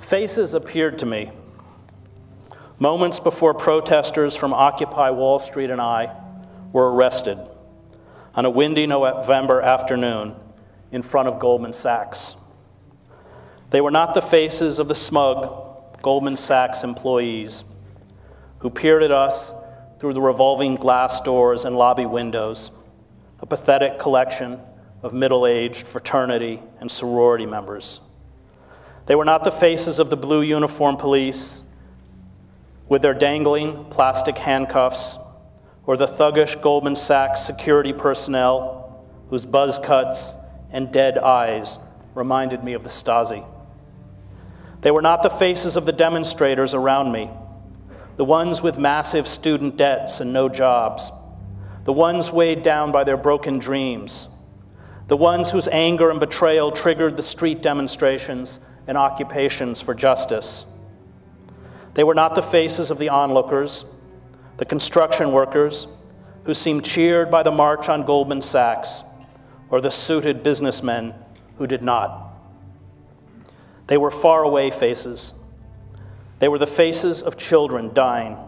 Faces appeared to me moments before protesters from Occupy Wall Street and I were arrested on a windy November afternoon in front of Goldman Sachs. They were not the faces of the smug Goldman Sachs employees who peered at us through the revolving glass doors and lobby windows, a pathetic collection of middle-aged fraternity and sorority members. They were not the faces of the blue uniform police with their dangling plastic handcuffs, or the thuggish Goldman Sachs security personnel whose buzz cuts and dead eyes reminded me of the Stasi. They were not the faces of the demonstrators around me, the ones with massive student debts and no jobs, the ones weighed down by their broken dreams, the ones whose anger and betrayal triggered the street demonstrations and occupations for justice. They were not the faces of the onlookers, the construction workers who seemed cheered by the march on Goldman Sachs, or the suited businessmen who did not. They were faraway faces. They were the faces of children dying.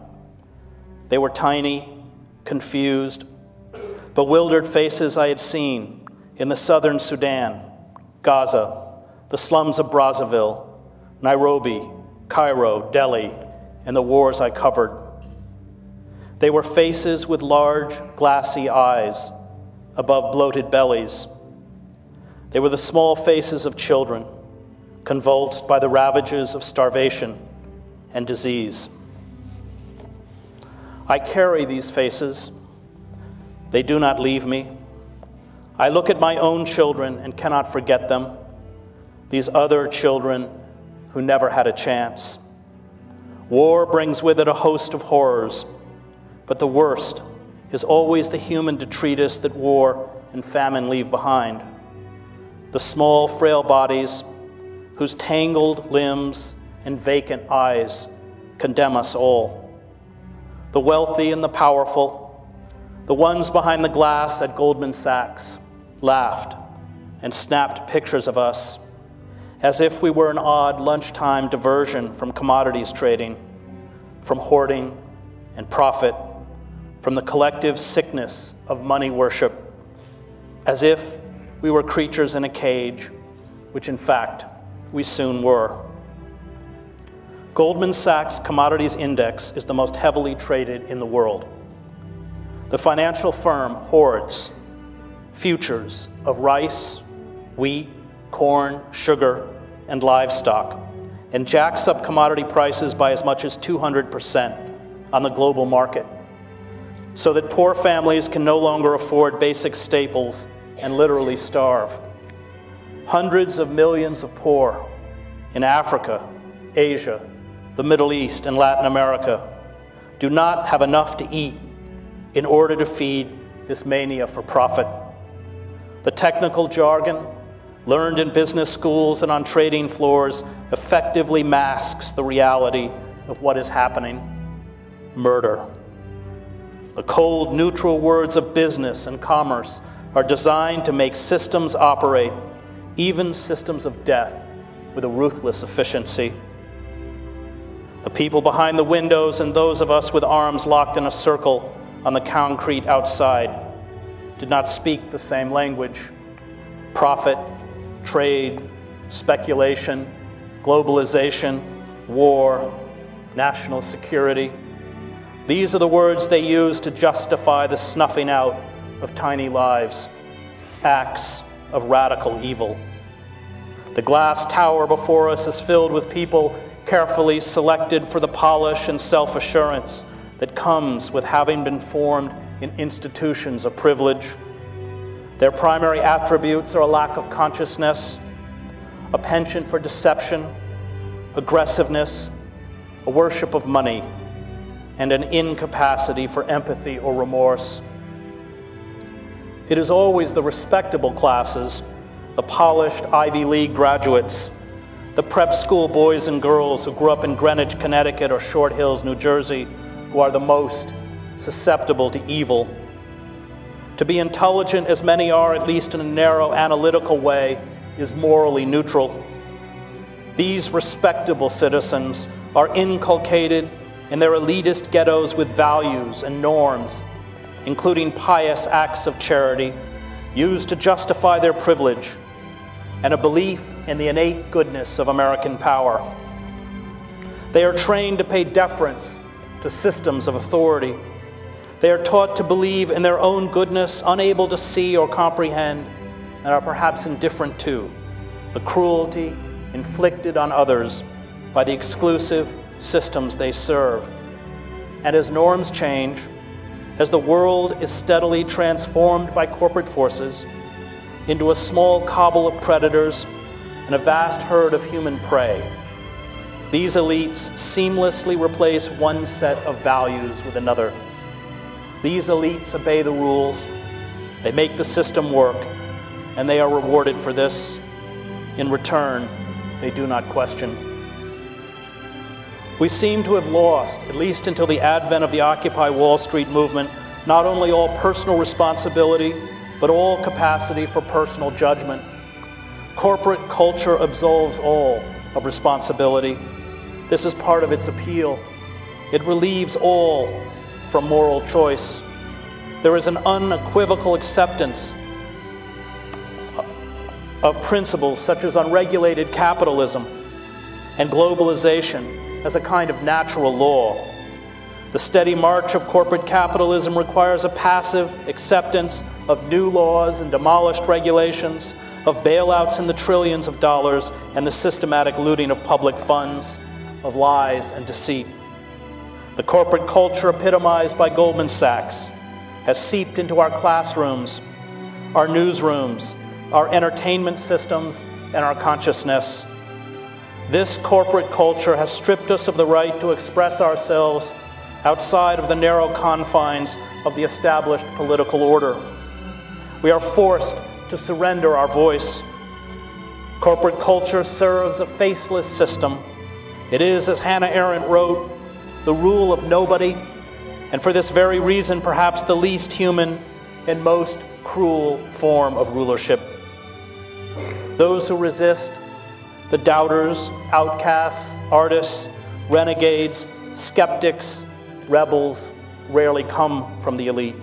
They were tiny, confused, bewildered faces I had seen in the southern Sudan, Gaza, the slums of Brazzaville, Nairobi, Cairo, Delhi, and the wars I covered. They were faces with large, glassy eyes above bloated bellies. They were the small faces of children, convulsed by the ravages of starvation and disease. I carry these faces. They do not leave me. I look at my own children and cannot forget them, these other children who never had a chance. War brings with it a host of horrors, but the worst is always the human detritus that war and famine leave behind. The small, frail bodies whose tangled limbs and vacant eyes condemn us all. The wealthy and the powerful, the ones behind the glass at Goldman Sachs, laughed and snapped pictures of us as if we were an odd lunchtime diversion from commodities trading, from hoarding and profit, from the collective sickness of money worship, as if we were creatures in a cage, which in fact we soon were. Goldman Sachs Commodities Index is the most heavily traded in the world. The financial firm hoards futures of rice, wheat, corn, sugar, and livestock, and jacks up commodity prices by as much as 200% on the global market, so that poor families can no longer afford basic staples and literally starve. Hundreds of millions of poor in Africa, Asia, the Middle East, and Latin America do not have enough to eat in order to feed this mania for profit. The technical jargon learned in business schools and on trading floors effectively masks the reality of what is happening: murder. The cold, neutral words of business and commerce are designed to make systems operate, even systems of death, with a ruthless efficiency. The people behind the windows and those of us with arms locked in a circle on the concrete outside did not speak the same language. Profit, trade, speculation, globalization, war, national security. These are the words they use to justify the snuffing out of tiny lives, acts of radical evil. The glass tower before us is filled with people carefully selected for the polish and self-assurance that comes with having been formed in institutions of privilege. Their primary attributes are a lack of consciousness, a penchant for deception, aggressiveness, a worship of money, and an incapacity for empathy or remorse. It is always the respectable classes, the polished Ivy League graduates, the prep school boys and girls who grew up in Greenwich, Connecticut, or Short Hills, New Jersey, who are the most susceptible to evil. To be intelligent, as many are, at least in a narrow, analytical way, is morally neutral. These respectable citizens are inculcated in their elitist ghettos with values and norms, including pious acts of charity used to justify their privilege, and a belief in the innate goodness of American power. They are trained to pay deference to systems of authority. They are taught to believe in their own goodness, unable to see or comprehend, and are perhaps indifferent to the cruelty inflicted on others by the exclusive systems they serve. And as norms change, as the world is steadily transformed by corporate forces into a small cobble of predators and a vast herd of human prey, these elites seamlessly replace one set of values with another. These elites obey the rules, they make the system work, and they are rewarded for this. In return, they do not question. We seem to have lost, at least until the advent of the Occupy Wall Street movement, not only all personal responsibility, but all capacity for personal judgment. Corporate culture absolves all of responsibility. This is part of its appeal. It relieves all from moral choice. There is an unequivocal acceptance of principles such as unregulated capitalism and globalization as a kind of natural law. The steady march of corporate capitalism requires a passive acceptance of new laws and demolished regulations, of bailouts in the trillions of dollars, and the systematic looting of public funds, of lies and deceit. The corporate culture epitomized by Goldman Sachs has seeped into our classrooms, our newsrooms, our entertainment systems, and our consciousness. This corporate culture has stripped us of the right to express ourselves outside of the narrow confines of the established political order. We are forced to surrender our voice. Corporate culture serves a faceless system. It is, as Hannah Arendt wrote, the rule of nobody, and for this very reason, perhaps the least human and most cruel form of rulership. Those who resist, the doubters, outcasts, artists, renegades, skeptics, rebels, rarely come from the elite.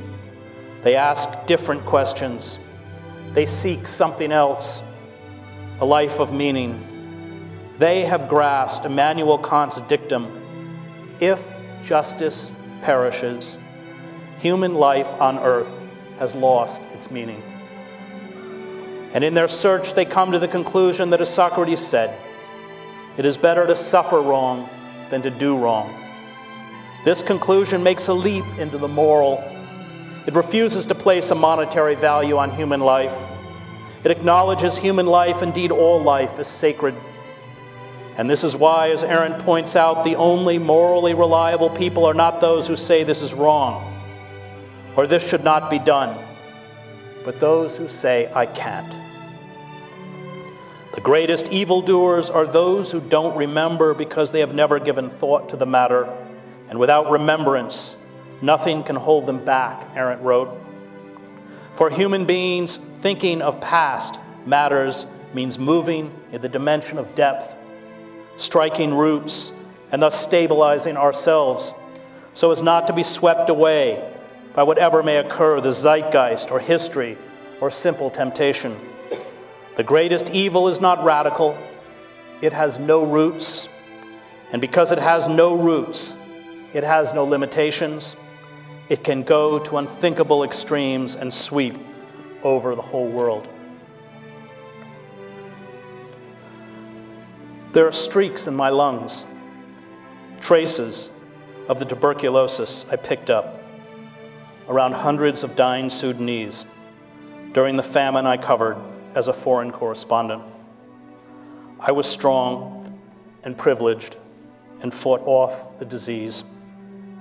They ask different questions. They seek something else, a life of meaning. They have grasped Immanuel Kant's dictum, if justice perishes, human life on earth has lost its meaning. And in their search, they come to the conclusion that, as Socrates said, it is better to suffer wrong than to do wrong. This conclusion makes a leap into the moral. It refuses to place a monetary value on human life. It acknowledges human life, indeed all life, as sacred. And this is why, as Arendt points out, the only morally reliable people are not those who say this is wrong or this should not be done, but those who say, I can't. The greatest evildoers are those who don't remember because they have never given thought to the matter, and without remembrance, nothing can hold them back, Arendt wrote. For human beings, thinking of past matters means moving in the dimension of depth, striking roots, and thus stabilizing ourselves so as not to be swept away by whatever may occur, the zeitgeist or history or simple temptation. The greatest evil is not radical. It has no roots. And because it has no roots, it has no limitations. It can go to unthinkable extremes and sweep over the whole world. There are streaks in my lungs, traces of the tuberculosis I picked up around hundreds of dying Sudanese during the famine I covered as a foreign correspondent. I was strong and privileged and fought off the disease.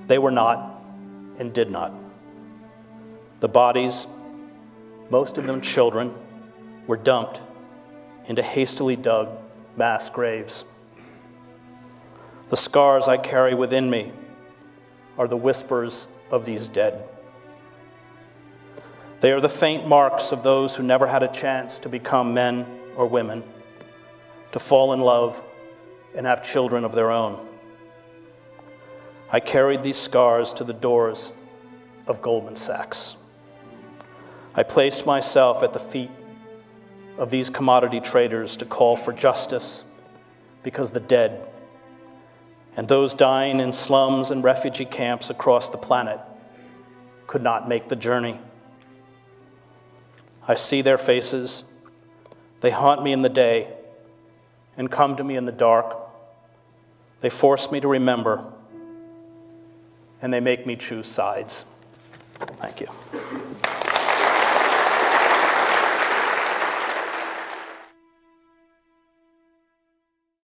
They were not and did not. The bodies, most of them children, were dumped into hastily dug mass graves. The scars I carry within me are the whispers of these dead. They are the faint marks of those who never had a chance to become men or women, to fall in love and have children of their own. I carried these scars to the doors of Goldman Sachs. I placed myself at the feet of these commodity traders to call for justice because the dead and those dying in slums and refugee camps across the planet could not make the journey. I see their faces. They haunt me in the day and come to me in the dark. They force me to remember, and they make me choose sides. Thank you.